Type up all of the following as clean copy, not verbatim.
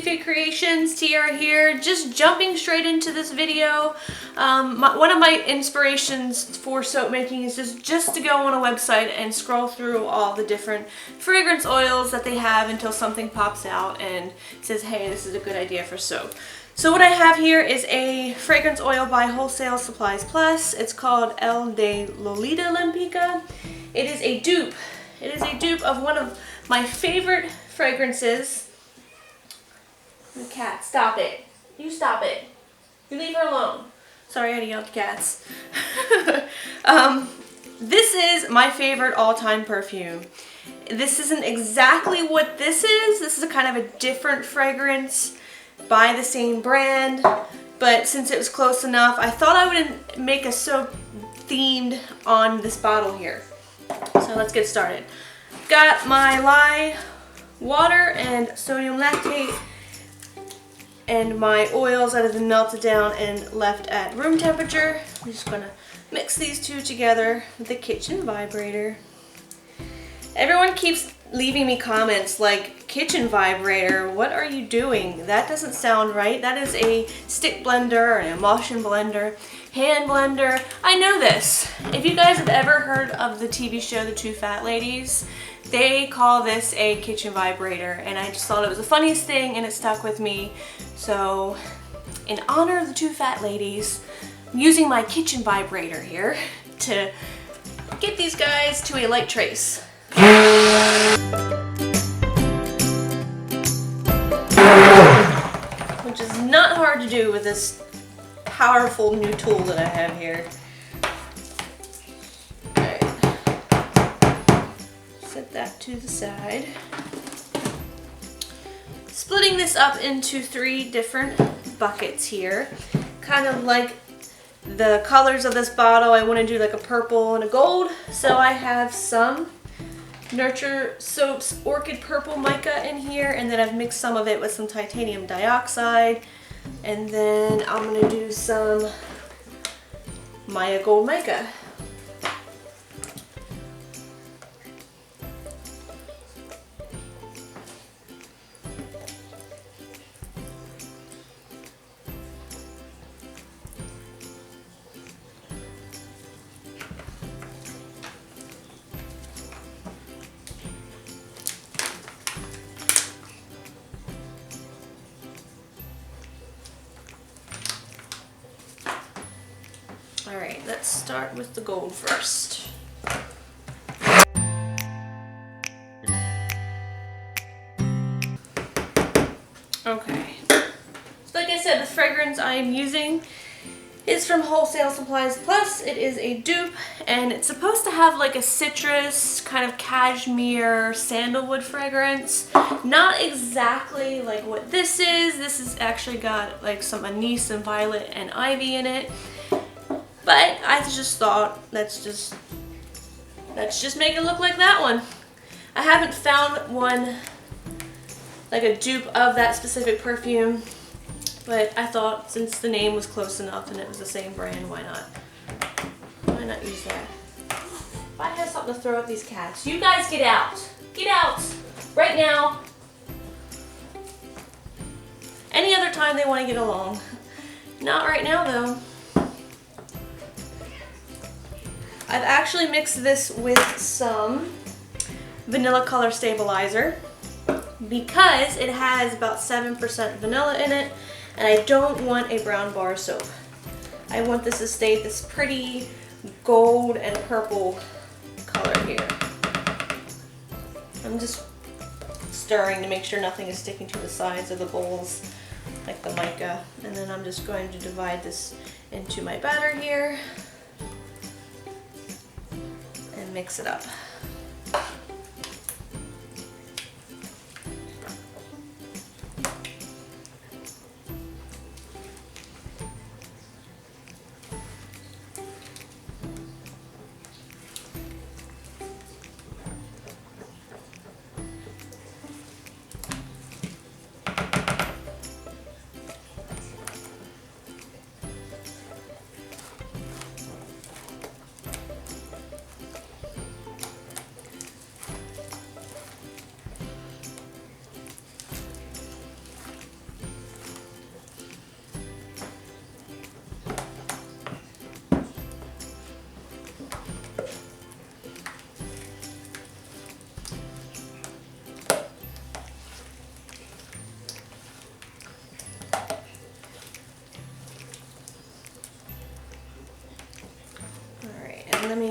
Gypsyfae Creations, Tierra here, just jumping straight into this video. One of my inspirations for soap making is just to go on a website and scroll through all the different fragrance oils that they have until something pops out and says, hey, this is a good idea for soap. So what I have here is a fragrance oil by Wholesale Supplies Plus. It's called El de Lolita Limpica. It is a dupe. It is a dupe of one of my favorite fragrances. The cat, stop it. You stop it. You leave her alone. Sorry, I had to yell at the cats. This is my favorite all-time perfume. This isn't exactly what this is. This is a kind of a different fragrance by the same brand, but since it was close enough, I thought I would make a soap themed on this bottle here. So let's get started. Got my lye water and sodium lactate and my oils that have been melted down and left at room temperature. I'm just gonna mix these two together with the kitchen vibrator. Everyone keeps leaving me comments like, kitchen vibrator, what are you doing? That doesn't sound right. That is a stick blender, an emulsion blender, hand blender. I know this. If you guys have ever heard of the TV show The Two Fat Ladies, they call this a kitchen vibrator, and I just thought it was the funniest thing and it stuck with me. So in honor of the Two Fat Ladies, I'm using my kitchen vibrator here to get these guys to a light trace. Which is not hard to do with this powerful new tool that I have here. Alright. Set that to the side. Splitting this up into 3 different buckets here. Kind of like the colors of this bottle, I want to do like a purple and a gold. So I have some Nurture Soaps Orchid Purple Mica in here, and then I've mixed some of it with some titanium dioxide, and then I'm going to do some Maya Gold Mica. Alright, let's start with the gold first. Okay, so like I said, the fragrance I am using is from Wholesale Supplies Plus. It is a dupe, and it's supposed to have like a citrus, kind of cashmere, sandalwood fragrance. Not exactly like what this is. This has actually got like some anise and violet and ivy in it. But I just thought, let's just make it look like that one. I haven't found one, like a dupe of that specific perfume, but I thought since the name was close enough and it was the same brand, why not? Why not use that? If I have something to throw at these cats, you guys get out. Get out right now. Any other time they want to get along. Not right now though. I've actually mixed this with some vanilla color stabilizer because it has about 7% vanilla in it, and I don't want a brown bar soap. I want this to stay this pretty gold and purple color here. I'm just stirring to make sure nothing is sticking to the sides of the bowls like the mica, and then I'm just going to divide this into my batter here. Mix it up.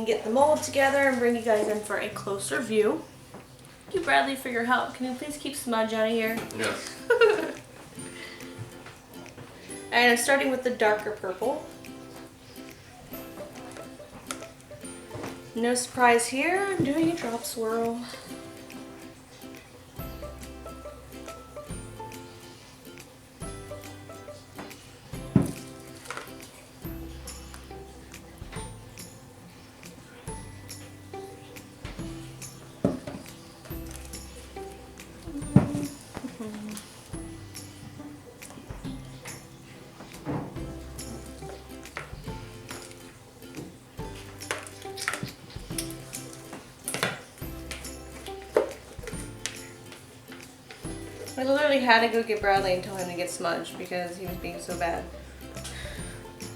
get the mold together and bring you guys in for a closer view. Thank you, Bradley, for your help. Can you please keep smudge out of here? Yes. And I'm starting with the darker purple. No surprise here, I'm doing a drop swirl. I literally had to go get Bradley and tell him to get smudged because he was being so bad.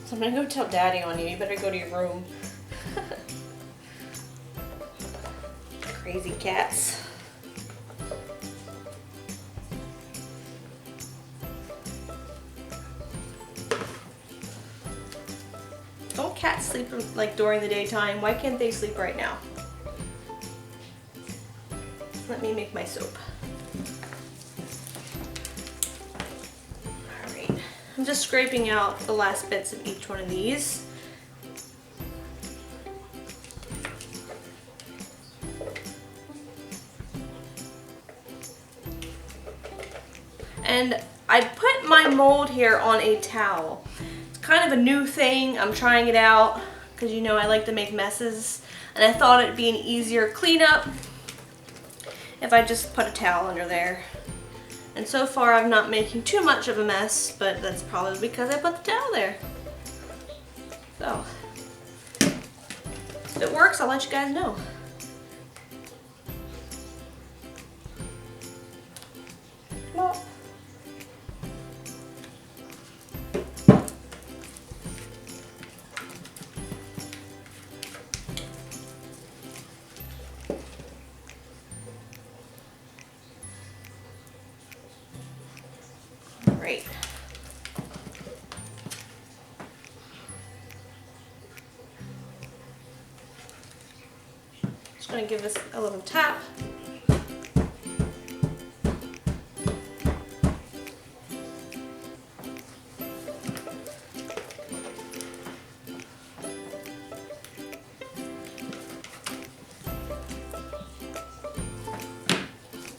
So I'm gonna go tell Daddy on you. You better go to your room. Crazy cats. Don't cats sleep like during the daytime? Why can't they sleep right now? Let me make my soap. I'm just scraping out the last bits of each one of these. And I put my mold here on a towel. It's kind of a new thing. I'm trying it out because you know I like to make messes. And I thought it'd be an easier cleanup if I just put a towel under there. And so far I'm not making too much of a mess, but that's probably because I put the towel there. So, if it works, I'll let you guys know. Plop. Great. Just going to give this a little tap.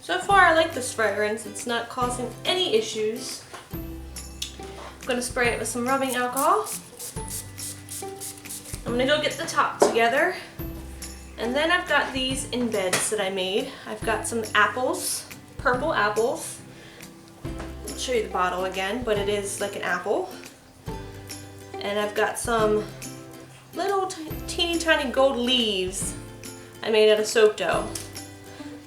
So far I like this fragrance. It's not causing any issues. I'm going to spray it with some rubbing alcohol. I'm going to go get the top together. And then I've got these embeds that I made. I've got some apples, purple apples. I'll show you the bottle again, but it is like an apple. And I've got some little teeny tiny gold leaves I made out of soap dough.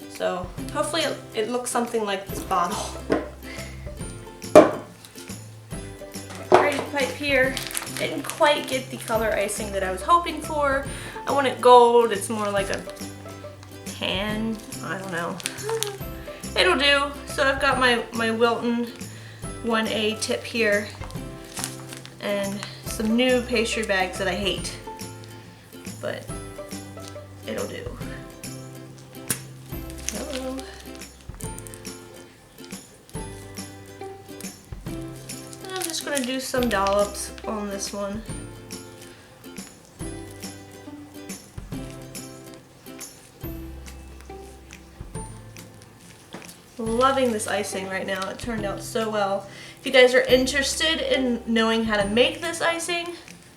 So hopefully it looks something like this bottle. Pretty pipe here. Didn't quite get the color icing that I was hoping for. I want it gold. It's more like a tan. I don't know. It'll do. So I've got my Wilton 1A tip here and some new pastry bags that I hate, but it'll do. Hello. I'm just going to do some dollops on this one. Loving this icing right now. It turned out so well. If you guys are interested in knowing how to make this icing,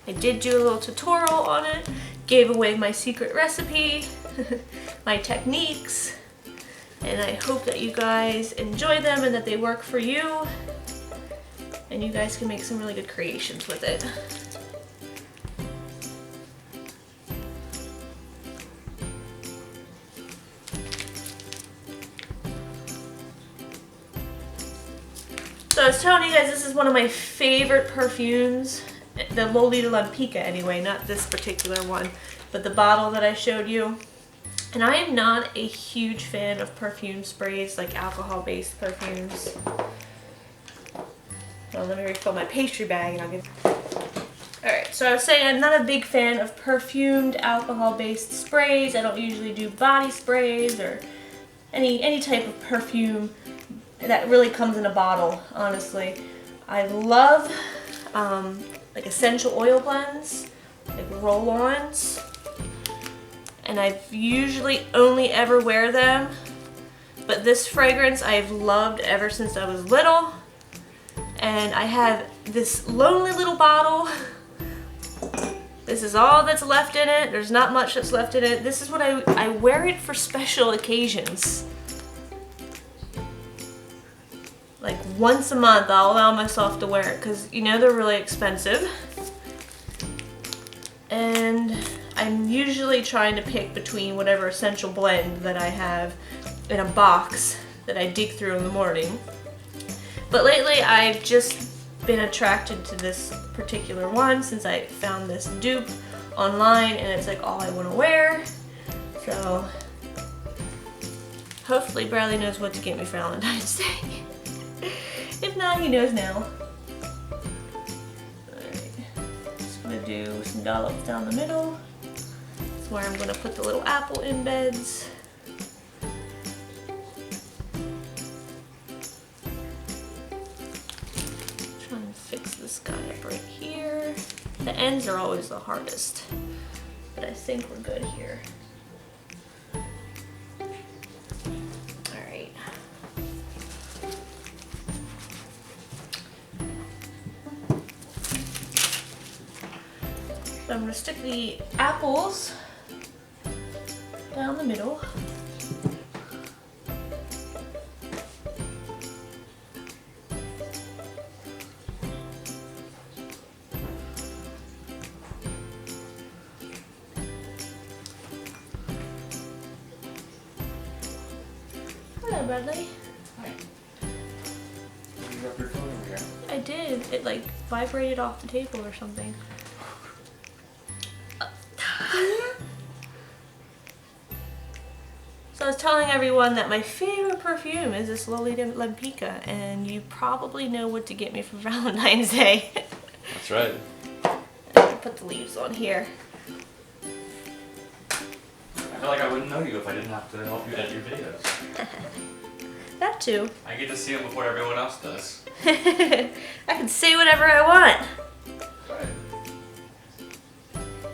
I did do a little tutorial on it. Gave away my secret recipe, my techniques, and I hope that you guys enjoy them and that they work for you and you guys can make some really good creations with it. So I was telling you guys this is one of my favorite perfumes, the Lolita Lampica anyway, not this particular one, but the bottle that I showed you. And I am not a huge fan of perfume sprays, like alcohol-based perfumes. Well, let me refill my pastry bag and I'll get... Alright, so I was saying I'm not a big fan of perfumed alcohol-based sprays. I don't usually do body sprays or any type of perfume that really comes in a bottle, honestly. I love like essential oil blends, like roll-ons, and I usually only ever wear them, but this fragrance I've loved ever since I was little, and I have this lonely little bottle. This is all that's left in it. There's not much that's left in it. This is what I wear it for special occasions. Like once a month I'll allow myself to wear it because you know they're really expensive. And I'm usually trying to pick between whatever essential blend that I have in a box that I dig through in the morning. But lately I've just been attracted to this particular one since I found this dupe online and it's like all I want to wear. So hopefully Bradley knows what to get me for Valentine's Day. If not, he knows now. Alright, just gonna do some dollops down the middle. That's where I'm gonna put the little apple embeds. Fix this guy up right here. The ends are always the hardest, but I think we're good here. Alright. So I'm going to stick the apples down the middle. Hello, Bradley. Hi. You got your phone over here. I did. It like vibrated off the table or something. So I was telling everyone that my favorite perfume is this Lolita Lampica, and you probably know what to get me for Valentine's Day. That's right. I'll put the leaves on here. I feel like I wouldn't know you if I didn't have to help you edit your videos. That too. I get to see them before everyone else does. I can say whatever I want. Right.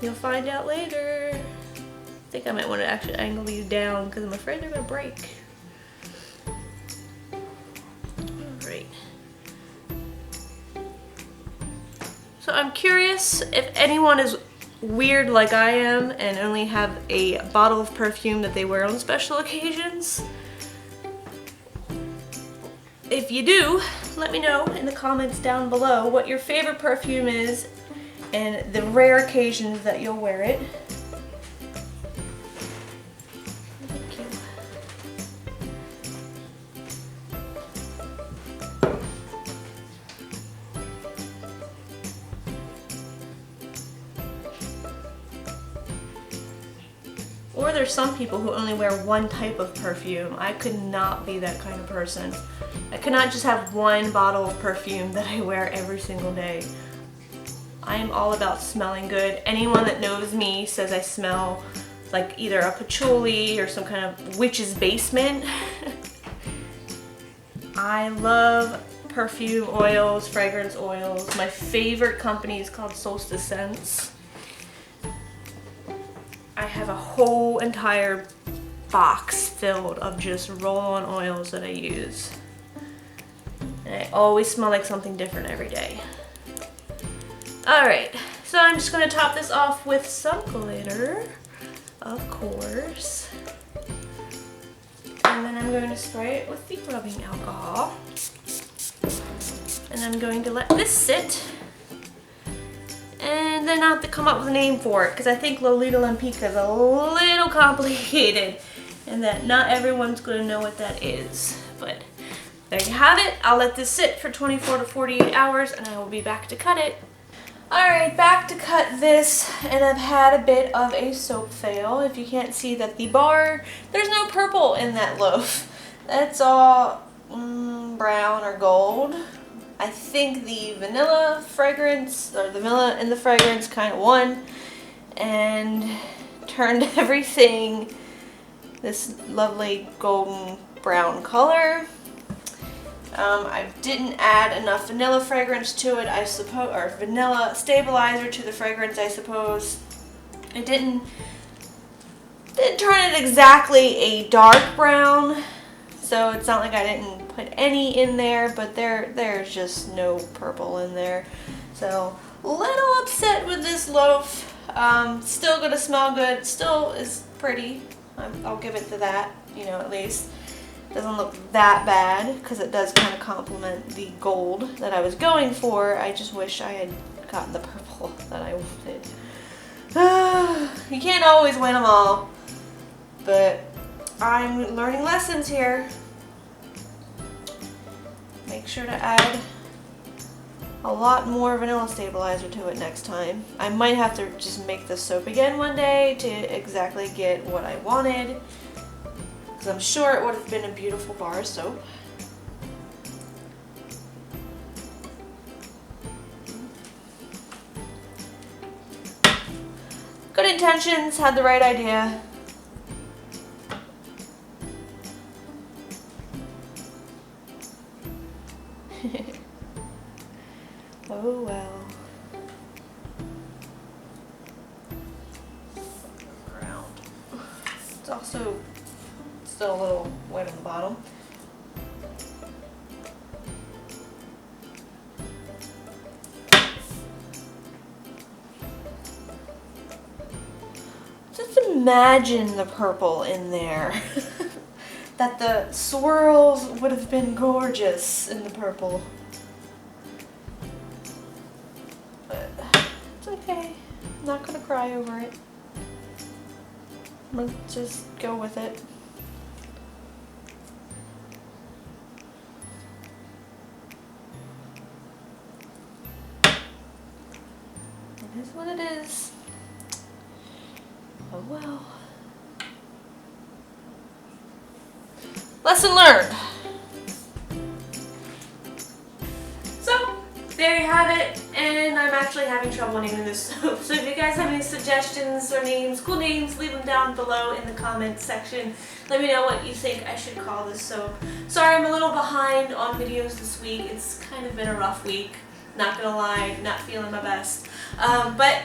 You'll find out later. I think I might want to actually angle these down because I'm afraid they're going to break. Alright. So I'm curious if anyone is weird like I am and only have a bottle of perfume that they wear on special occasions. If you do, let me know in the comments down below what your favorite perfume is and the rare occasions that you'll wear it. Thank you. Or there's some people who only wear one type of perfume. I could not be that kind of person. I could not just have one bottle of perfume that I wear every single day. I am all about smelling good. Anyone that knows me says I smell like either a patchouli or some kind of witch's basement. I love perfume oils, fragrance oils. My favorite company is called Solstice Scents. I have a whole entire box filled of just roll-on oils that I use. And I always smell like something different every day. Alright, so I'm just going to top this off with some glitter, of course. And then I'm going to spray it with the rubbing alcohol. And I'm going to let this sit. And then I have to come up with a name for it because I think Lolita Lampica is a little complicated and that not everyone's going to know what that is. But there you have it. I'll let this sit for 24 to 48 hours and I will be back to cut it. Alright, back to cut this, and I've had a bit of a soap fail. If you can't see that the bar, there's no purple in that loaf. That's all brown or gold. I I think the vanilla fragrance, or the vanilla in the fragrance kind of won and turned everything this lovely golden brown color. I didn't add enough vanilla fragrance to it, I suppose, or vanilla stabilizer to the fragrance, I suppose. It didn't turn it exactly a dark brown, so it's not like I didn't put any in there, but there's just no purple in there. So a little upset with this loaf. Still gonna smell good, still is pretty. I'll give it to that, you know, at least. Doesn't look that bad because it does kind of complement the gold that I was going for. I just wish I had gotten the purple that I wanted. You can't always win them all, but I'm learning lessons here. Make sure to add a lot more vanilla stabilizer to it next time. I might have to just make this soap again one day to exactly get what I wanted. I'm sure it would have been a beautiful bar of soap. Good intentions, had the right idea. Oh well. Ground. It's also still a little wet on the bottom. Just imagine the purple in there. That the swirls would have been gorgeous in the purple. But it's okay. I'm not gonna cry over it. I'm gonna just go with it. It is what it is. Oh well. Lesson learned. So, there you have it. And I'm actually having trouble naming this soap. So if you guys have any suggestions or names, cool names, leave them down below in the comments section. Let me know what you think I should call this soap. Sorry I'm a little behind on videos this week. It's kind of been a rough week. Not gonna lie, not feeling my best. But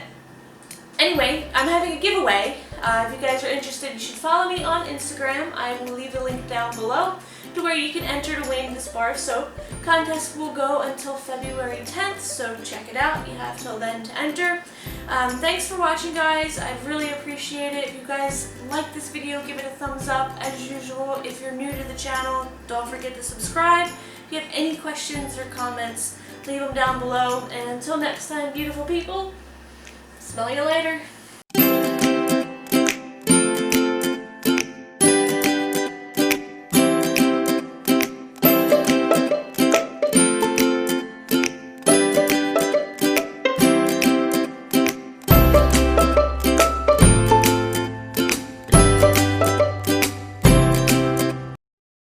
anyway, I'm having a giveaway. If you guys are interested, you should follow me on Instagram. I will leave the link down below to where you can enter to win this bar of soap. Contest will go until February 10th, so check it out. You have till then to enter. Thanks for watching, guys. I really appreciate it. If you guys like this video, give it a thumbs up. As usual, if you're new to the channel, don't forget to subscribe. If you have any questions or comments, leave them down below. And until next time, beautiful people, smell you later.